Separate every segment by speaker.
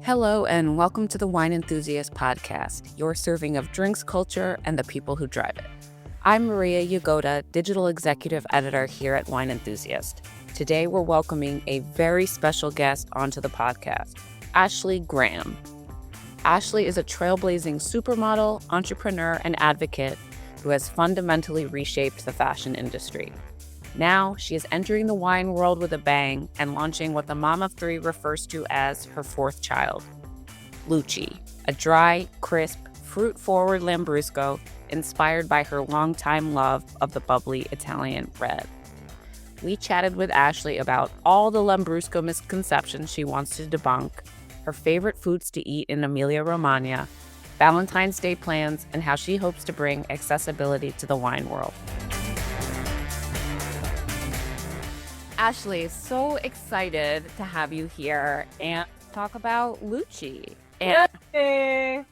Speaker 1: Hello, and welcome to the Wine Enthusiast Podcast, your serving of drinks culture and the people who drive it. I'm Maria Yagoda, Digital Executive Editor here at Wine Enthusiast. Today, we're welcoming a very special guest onto the podcast, Ashley Graham. Ashley is a trailblazing supermodel, entrepreneur, and advocate who has fundamentally reshaped the fashion industry. Now, she is entering the wine world with a bang and launching what the mom of three refers to as her fourth child, Lucci, a dry, crisp, fruit-forward Lambrusco inspired by her longtime love of the bubbly Italian red. We chatted with Ashley about all the Lambrusco misconceptions she wants to debunk, her favorite foods to eat in Emilia-Romagna, Valentine's Day plans, and how she hopes to bring accessibility to the wine world. Ashley, so excited to have you here and talk about Lucci. And
Speaker 2: Hey.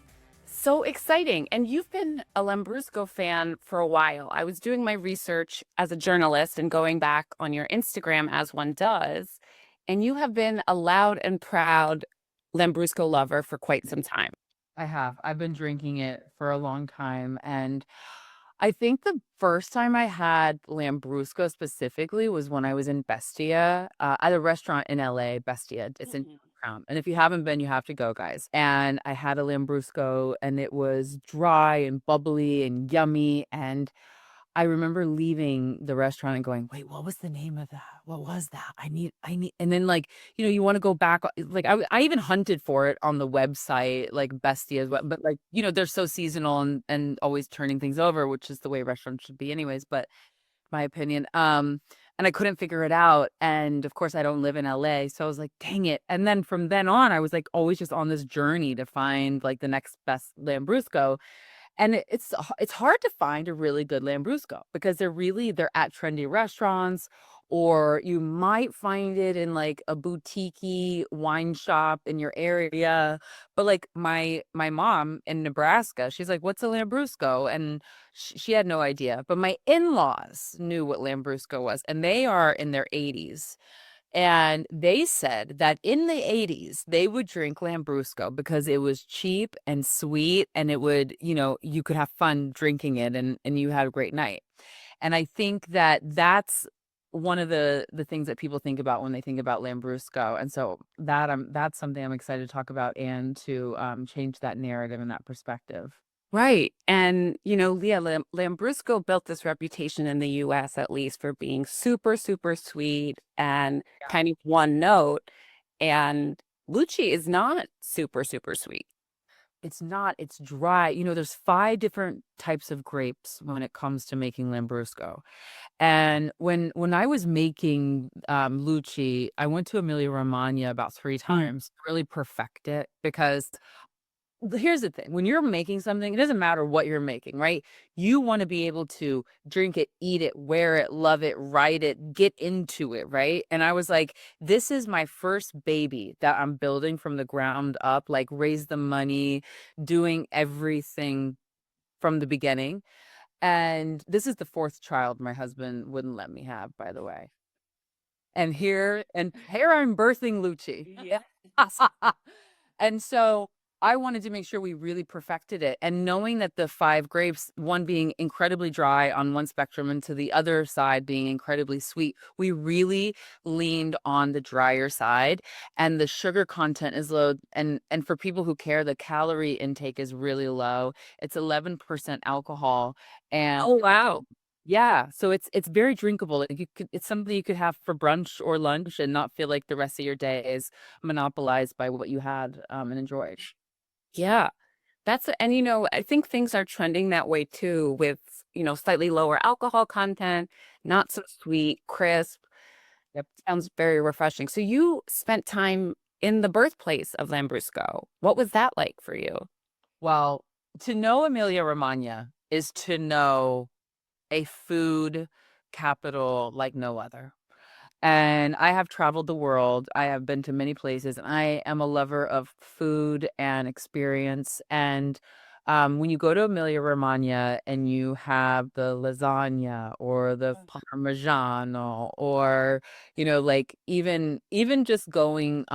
Speaker 1: so exciting. And you've been a Lambrusco fan for a while. I was doing my research as a journalist and going back on your Instagram as one does. And you have been a loud and proud Lambrusco lover for quite some time.
Speaker 2: I have. I've been drinking it for a long time. And I think the first time I had Lambrusco specifically was when I was in Bestia, at a restaurant in LA, Bestia. It's in Crown. And if you haven't been, you have to go, guys. And I had a Lambrusco and it was dry and bubbly and yummy. And I remember leaving the restaurant and going, wait, what was the name of that? What was that? I need, and then you want to go back. Like I even hunted for it on the website, like Bestia's, but they're so seasonal and always turning things over, which is the way restaurants should be anyways, but my opinion. And I couldn't figure it out. And of course I don't live in LA. So I was like, dang it. And then from then on, I was like always just on this journey to find like the next best Lambrusco. And it's hard to find a really good Lambrusco because they're at trendy restaurants, or you might find it in like a boutique wine shop in your area. But like my mom in Nebraska, she's like, "What's a Lambrusco?" And she had no idea. But my in-laws knew what Lambrusco was, and they are in their 80s. And they said that in the 80s, they would drink Lambrusco because it was cheap and sweet, and it would, you could have fun drinking it, and you had a great night. And I think that that's one of the things that people think about when they think about Lambrusco. And so that's something I'm excited to talk about and to change that narrative and that perspective.
Speaker 1: Right. And, Leah Lambrusco built this reputation in the US, at least, for being super, super sweet and kind of one note. And Lucci is not super, super sweet.
Speaker 2: It's not, it's dry. There's 5 different types of grapes when it comes to making Lambrusco. And when I was making Lucci, I went to Emilia Romagna about 3 times to really perfect it, because here's the thing. When you're making something, it doesn't matter what you're making, right? You want to be able to drink it, eat it, wear it, love it, write it, get into it, right? And I was like, this is my first baby that I'm building from the ground up, like raise the money, doing everything from the beginning. And this is the 4th child my husband wouldn't let me have, by the way. And here I'm birthing Lucci.
Speaker 1: Yeah.
Speaker 2: And so I wanted to make sure we really perfected it. And knowing that the 5 grapes, one being incredibly dry on one spectrum and to the other side being incredibly sweet, we really leaned on the drier side, and the sugar content is low. And for people who care, the calorie intake is really low. It's 11% alcohol. And
Speaker 1: Oh, wow.
Speaker 2: yeah, so it's very drinkable. It's something you could have for brunch or lunch and not feel like the rest of your day is monopolized by what you had and enjoyed.
Speaker 1: Yeah. I think things are trending that way too, with, slightly lower alcohol content, not so sweet, crisp.
Speaker 2: Yep.
Speaker 1: Sounds very refreshing. So you spent time in the birthplace of Lambrusco. What was that like for you?
Speaker 2: Well, to know Emilia Romagna is to know a food capital like no other. And I have traveled the world. I have been to many places, and I am a lover of food and experience. And When you go to Emilia Romagna and you have the lasagna or the Parmigiano or like even just going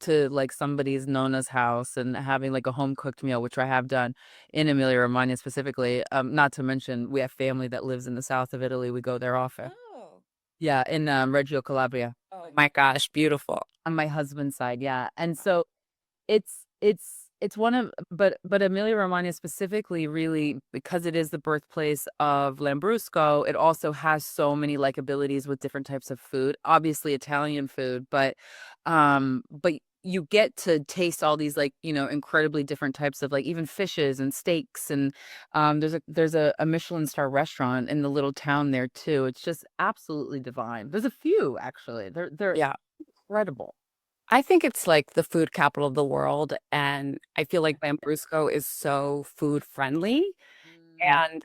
Speaker 2: to like somebody's Nona's house and having like a home cooked meal, which I have done in Emilia Romagna specifically. Not to mention we have family that lives in the south of Italy. We go there often.
Speaker 1: Oh,
Speaker 2: Yeah, in Reggio Calabria
Speaker 1: oh my gosh, beautiful.
Speaker 2: on my husband's side. Yeah, and so it's one of but Emilia Romagna specifically really because it is the birthplace of Lambrusco, it also has so many like abilities with different types of food. Obviously Italian food, but you get to taste all these like, incredibly different types of like even fishes and steaks and there's a Michelin star restaurant in the little town there too. It's just absolutely divine. There's a few actually. They're
Speaker 1: Yeah.
Speaker 2: incredible.
Speaker 1: I think it's like the food capital of the world, and I feel like Lambrusco is so food friendly,
Speaker 2: Mm.
Speaker 1: and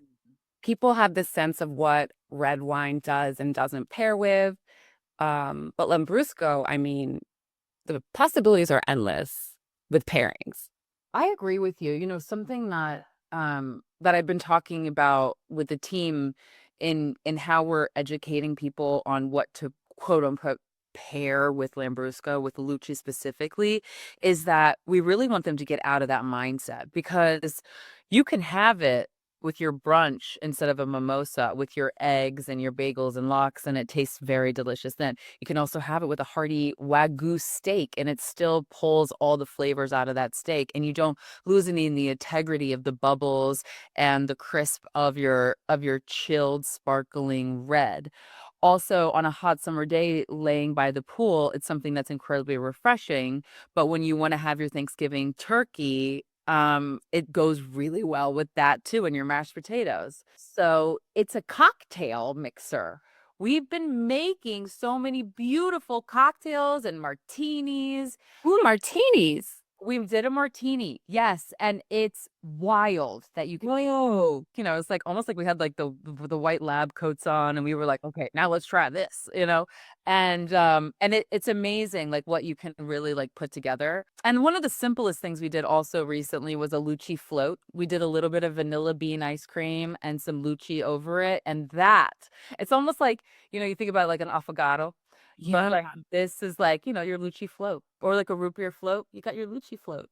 Speaker 1: people have this sense of what red wine does and doesn't pair with. But Lambrusco, I mean, the possibilities are endless with pairings.
Speaker 2: I agree with you. Something that I've been talking about with the team in how we're educating people on what to quote unquote pair with Lambrusco, with Lucci specifically, is that we really want them to get out of that mindset because you can have it with your brunch instead of a mimosa with your eggs and your bagels and lox, and it tastes very delicious. Then you can also have it with a hearty Wagyu steak, and it still pulls all the flavors out of that steak, and you don't lose any in the integrity of the bubbles and the crisp of your chilled, sparkling red. Also, on a hot summer day, laying by the pool, it's something that's incredibly refreshing. But when you want to have your Thanksgiving turkey, it goes really well with that too, and your mashed potatoes. So it's a cocktail mixer. We've been making so many beautiful cocktails and martinis.
Speaker 1: Ooh, martinis.
Speaker 2: We did a martini, yes, and it's wild that you can, whoa, it's like almost like we had like the white lab coats on, and we were like, okay, now let's try this. And it's amazing like what you can really like put together. And one of the simplest things we did also recently was a Lucci float. We did a little bit of vanilla bean ice cream and some Lucci over it, and that it's almost like you think about like an affogato. But like this is like, your Lucci float or like a root beer float. You got your Lucci float.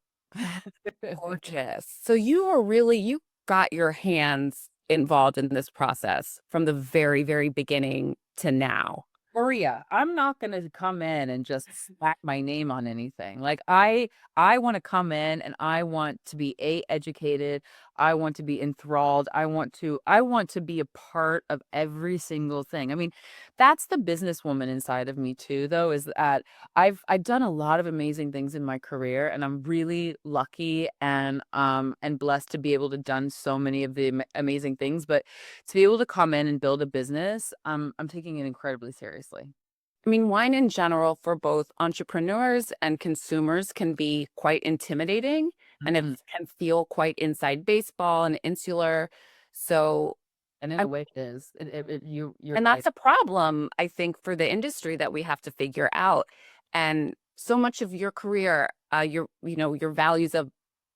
Speaker 1: Gorgeous. So you got your hands involved in this process from the very, very beginning to now.
Speaker 2: Maria, I'm not going to come in and just slap my name on anything. Like I want to come in and I want to be educated. I want to be enthralled. I want to be a part of every single thing. I mean, that's the businesswoman inside of me too, though, is that I've done a lot of amazing things in my career, and I'm really lucky and blessed to be able to done so many of the amazing things. But to be able to come in and build a business, I'm taking it incredibly seriously.
Speaker 1: I mean, wine in general for both entrepreneurs and consumers can be quite intimidating and it
Speaker 2: Mhm.
Speaker 1: can feel quite inside baseball and insular. So,
Speaker 2: And in
Speaker 1: I,
Speaker 2: a way, it is. You're
Speaker 1: and
Speaker 2: right.
Speaker 1: that's a problem, I think, for the industry that we have to figure out. And so much of your career, your values of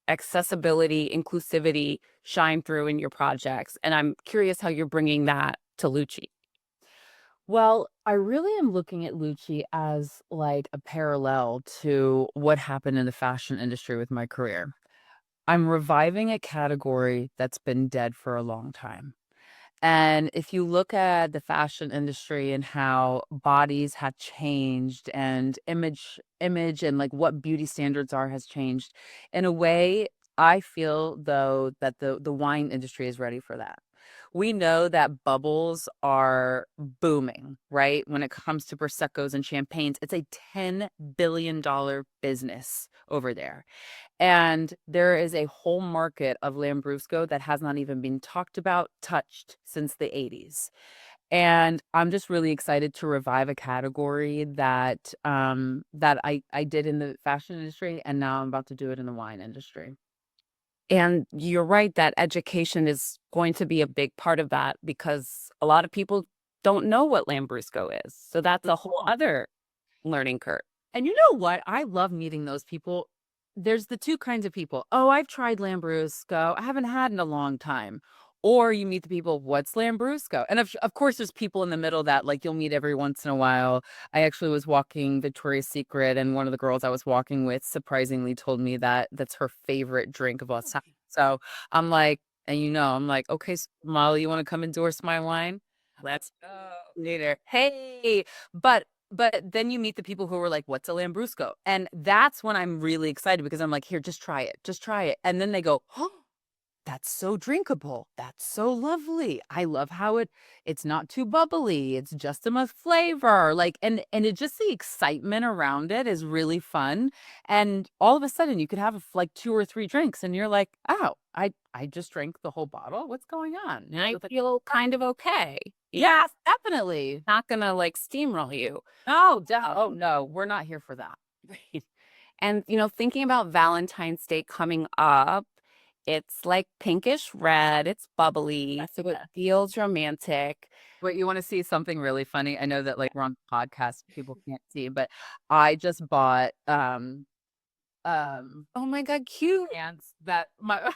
Speaker 1: accessibility, inclusivity shine through in your projects. And I'm curious how you're bringing that to Lucci.
Speaker 2: Well, I really am looking at Lucci as like a parallel to what happened in the fashion industry with my career. I'm reviving a category that's been dead for a long time. And if you look at the fashion industry and how bodies have changed and image and like what beauty standards are has changed, in a way, I feel though that the wine industry is ready for that. We know that bubbles are booming, right? When it comes to Prosecco's and champagnes, it's a $10 billion business over there. And there is a whole market of Lambrusco that has not even been talked about, touched since the 80s. And I'm just really excited to revive a category that I did in the fashion industry, and now I'm about to do it in the wine industry.
Speaker 1: And you're right that education is going to be a big part of that because a lot of people don't know what Lambrusco is. So that's a whole other learning curve.
Speaker 2: And you know what? I love meeting those people. there's the two kinds of people. Oh, I've tried Lambrusco. I haven't had in a long time. Or you meet the people, what's Lambrusco? And of course, there's people in the middle that like you'll meet every once in a while. I actually was walking Victoria's Secret, and one of the girls I was walking with surprisingly told me that that's her favorite drink of all time. So I'm like, and I'm like, okay, so Molly, you want to come endorse my wine? Let's go later. Hey, but then you meet the people who are like, what's a Lambrusco? And that's when I'm really excited because I'm like, here, just try it. Just try it. And then they go, oh, that's so drinkable. That's so lovely. I love how it's not too bubbly. It's just enough flavor. Like, and it just the excitement around it is really fun. And all of a sudden you could have like two or three drinks and you're like, oh, I just drank the whole bottle. What's going on?
Speaker 1: And I feel kind of okay.
Speaker 2: Yes, definitely.
Speaker 1: Not gonna like steamroll you.
Speaker 2: Oh no, we're not here for that.
Speaker 1: Right. And, thinking about Valentine's Day coming up, it's like pinkish red, it's bubbly, so it feels romantic.
Speaker 2: Wait, you want to see something really funny? I know that like we're on the podcast, people can't see, but I just bought
Speaker 1: Oh my God, cute.
Speaker 2: pants that my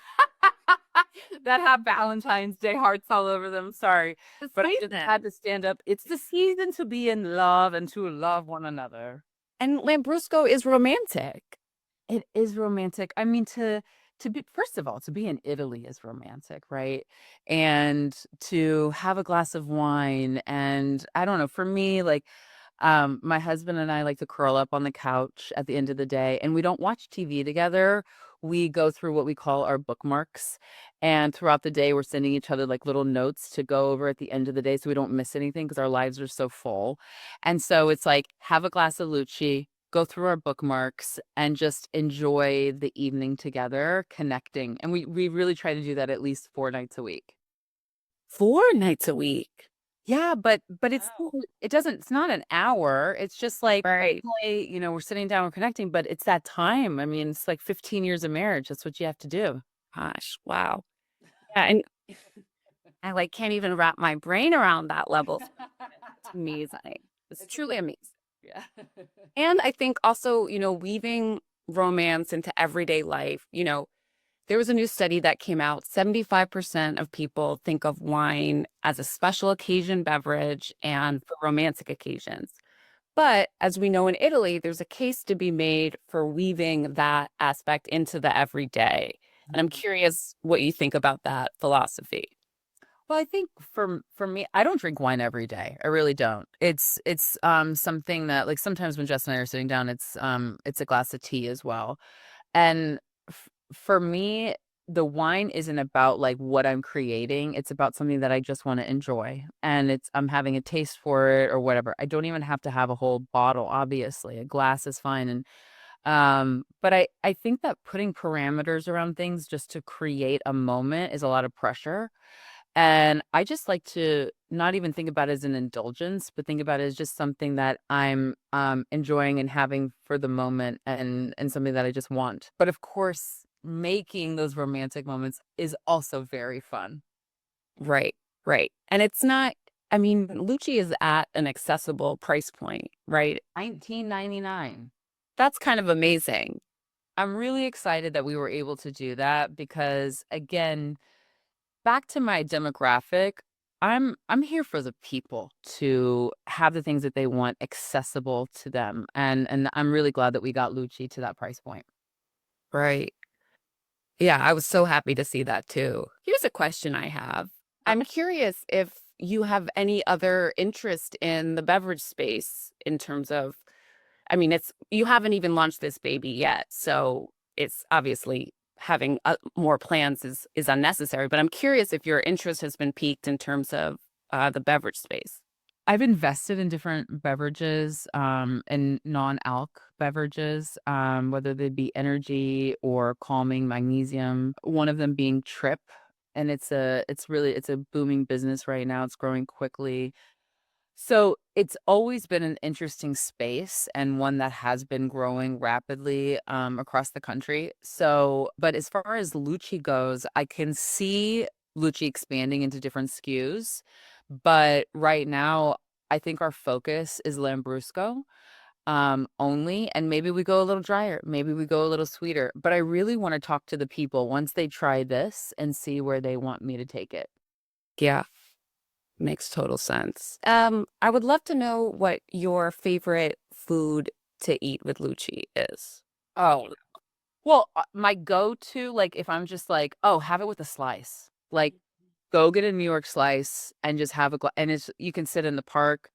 Speaker 2: that have Valentine's Day hearts all over them. Sorry, but I just had to stand up. It's the season to be in love and to love one another.
Speaker 1: And Lambrusco is romantic.
Speaker 2: It is romantic. I mean, to be first of all, to be in Italy is romantic, right? And to have a glass of wine, and I don't know, for me, like my husband and I like to curl up on the couch at the end of the day, and we don't watch TV together. We go through what we call our bookmarks. And throughout the day, we're sending each other like little notes to go over at the end of the day so we don't miss anything because our lives are so full. And so it's like, have a glass of Lucci, go through our bookmarks, and just enjoy the evening together, connecting. And we really try to do that at least 4 nights a week.
Speaker 1: 4 nights a week.
Speaker 2: Yeah, but
Speaker 1: Wow.
Speaker 2: it's not an hour. It's just like,
Speaker 1: Right.
Speaker 2: hey, we're sitting down, we're connecting, but it's that time. I mean, it's like 15 years of marriage. That's what you have to do.
Speaker 1: Gosh, wow. Yeah, and I like can't even wrap my brain around that level. It's amazing. It's truly amazing.
Speaker 2: Yeah.
Speaker 1: And I think also, weaving romance into everyday life, there was a new study that came out. 75% of people think of wine as a special occasion beverage and for romantic occasions. But as we know in Italy, there's a case to be made for weaving that aspect into the everyday. And I'm curious what you think about that philosophy.
Speaker 2: Well, I think for me, I don't drink wine every day. I really don't. It's something that like sometimes when Jess and I are sitting down, it's a glass of tea as well. And for me, the wine isn't about like what I'm creating. It's about something that I just want to enjoy. And I'm having a taste for it or whatever. I don't even have to have a whole bottle, obviously. A glass is fine. And but I think that putting parameters around things just to create a moment is a lot of pressure. And I just like to not even think about it as an indulgence, but think about it as just something that I'm enjoying and having for the moment, and something that I just want. But of course, making those romantic moments is also very fun.
Speaker 1: Right, right. And it's not, I mean, Lucci is at an accessible price point, right?
Speaker 2: 19.99.
Speaker 1: That's kind of amazing.
Speaker 2: I'm really excited that we were able to do that because again, back to my demographic, I'm here for the people to have the things that they want accessible to them. And I'm really glad that we got Lucci to that price point.
Speaker 1: Right. Yeah, I was so happy to see that too. Here's a question I have. I'm curious if you have any other interest in the beverage space in terms of, I mean, you haven't even launched this baby yet, so it's obviously having more plans is unnecessary. But I'm curious if your interest has been piqued in terms of the beverage space.
Speaker 2: I've invested in different beverages, and non-alc beverages, whether they be energy or calming magnesium. One of them being Trip, and it's a booming business right now. It's growing quickly. So it's always been an interesting space and one that has been growing rapidly across the country. So, but as far as Lucci goes, I can see Lucci expanding into different SKUs. But right now, I think our focus is Lambrusco. only, and maybe we go a little drier, maybe we go a little sweeter. But I really want to talk to the people once they try this and see where they want me to take it.
Speaker 1: Yeah, makes total sense. I would love to know what your favorite food to eat with Lucci is.
Speaker 2: Oh, well, my go-to, like if I'm just like, oh, have it with a slice. Like go get a New York slice and just have and it's you can sit in the park.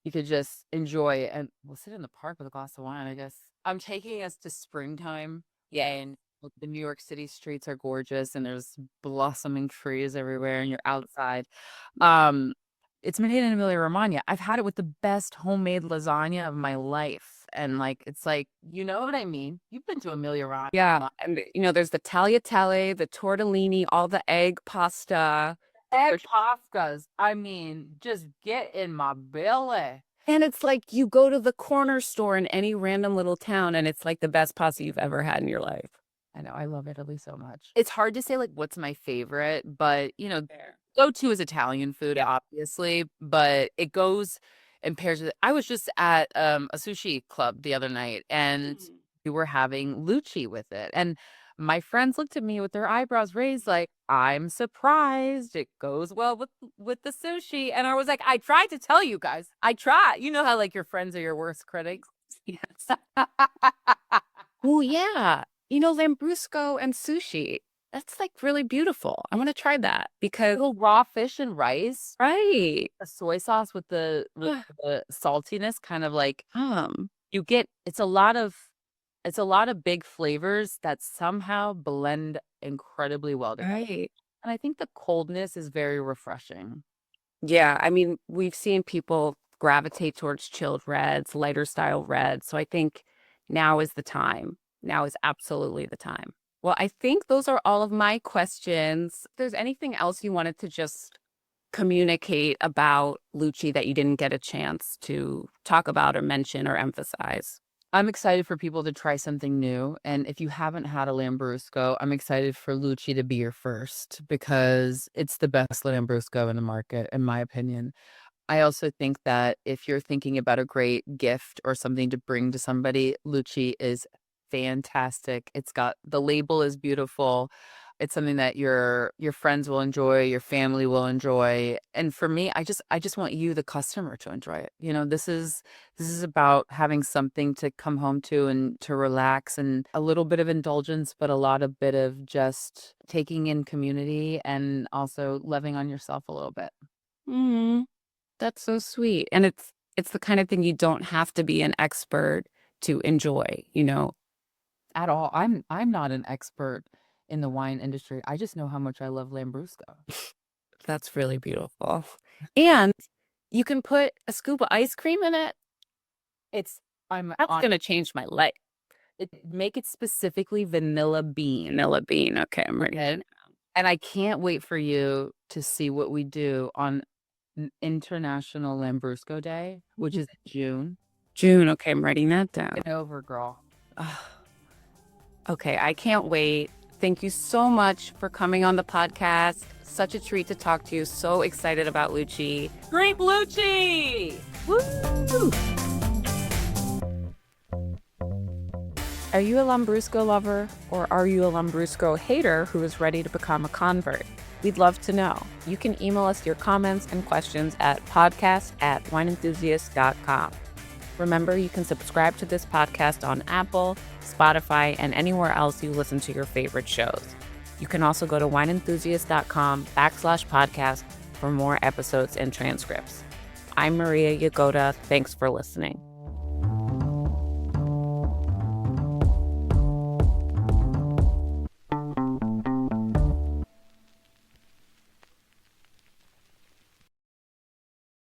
Speaker 2: You could just enjoy it, and we'll sit in the park with a glass of wine, I guess. I'm taking us to springtime. Yeah, and the New York City streets are gorgeous, and there's blossoming trees everywhere, and you're outside. Um, it's made in Emilia-Romagna. I've had it with the best homemade lasagna of my life, and like it's like, you know what I mean? You've been to Emilia-Romagna.
Speaker 1: Yeah, and there's the tagliatelle, the tortellini, all the egg pasta.
Speaker 2: Egg pastas. I mean, just get in my belly.
Speaker 1: And it's like you go to the corner store in any random little town, and it's like the best pasta you've ever had in your life.
Speaker 2: I know. I love Italy so much. It's hard to say like what's my favorite, but go-to is Italian food, obviously, but it goes in pairs with I was just at a sushi club the other night, and we were having Lucci with it. And my friends looked at me with their eyebrows raised like, I'm surprised it goes well with the sushi. And I was like, I tried to tell you guys. I tried. You know how like your friends are your worst critics?
Speaker 1: Yes. Oh, yeah. Lambrusco and sushi. That's like really beautiful. I want to try that because
Speaker 2: little raw fish and rice.
Speaker 1: Right.
Speaker 2: A soy sauce with the saltiness, kind of like you get it's a lot of big flavors that somehow blend incredibly well together.
Speaker 1: Right.
Speaker 2: And I think the coldness is very refreshing.
Speaker 1: Yeah, I mean, we've seen people gravitate towards chilled reds, lighter style reds. So I think now is the time. Now is absolutely the time. Well, I think those are all of my questions. If there's anything else you wanted to just communicate about Lucci that you didn't get a chance to talk about or mention or emphasize?
Speaker 2: I'm excited for people to try something new. And if you haven't had a Lambrusco, I'm excited for Lucci to be your first because it's the best Lambrusco in the market, in my opinion. I also think that if you're thinking about a great gift or something to bring to somebody, Lucci is fantastic. The label is beautiful. It's something that your friends will enjoy, your family will enjoy. And for me, I just want you, the customer, to enjoy it. This is about having something to come home to and to relax, and a little bit of indulgence, but a bit of just taking in community and also loving on yourself a little bit.
Speaker 1: That's so sweet. And it's the kind of thing you don't have to be an expert to enjoy,
Speaker 2: At all. I'm not an expert in the wine industry. I just know how much I love Lambrusco.
Speaker 1: That's really beautiful. And you can put a scoop of ice cream in it. That's going to change my life.
Speaker 2: Make it specifically vanilla bean.
Speaker 1: Vanilla bean. Okay, I'm ready.
Speaker 2: And I can't wait for you to see what we do on International Lambrusco Day, which is June.
Speaker 1: June. Okay, I'm writing that down.
Speaker 2: Get over, girl.
Speaker 1: Okay, I can't wait. Thank you so much for coming on the podcast. Such a treat to talk to you. So excited about Lucci.
Speaker 2: Drink Lucci!
Speaker 1: Woo! Are you a Lambrusco lover, or are you a Lambrusco hater who is ready to become a convert? We'd love to know. You can email us your comments and questions at podcast@wineenthusiast.com. Remember, you can subscribe to this podcast on Apple, Spotify, and anywhere else you listen to your favorite shows. You can also go to wineenthusiast.com/podcast for more episodes and transcripts. I'm Maria Yagoda. Thanks for listening.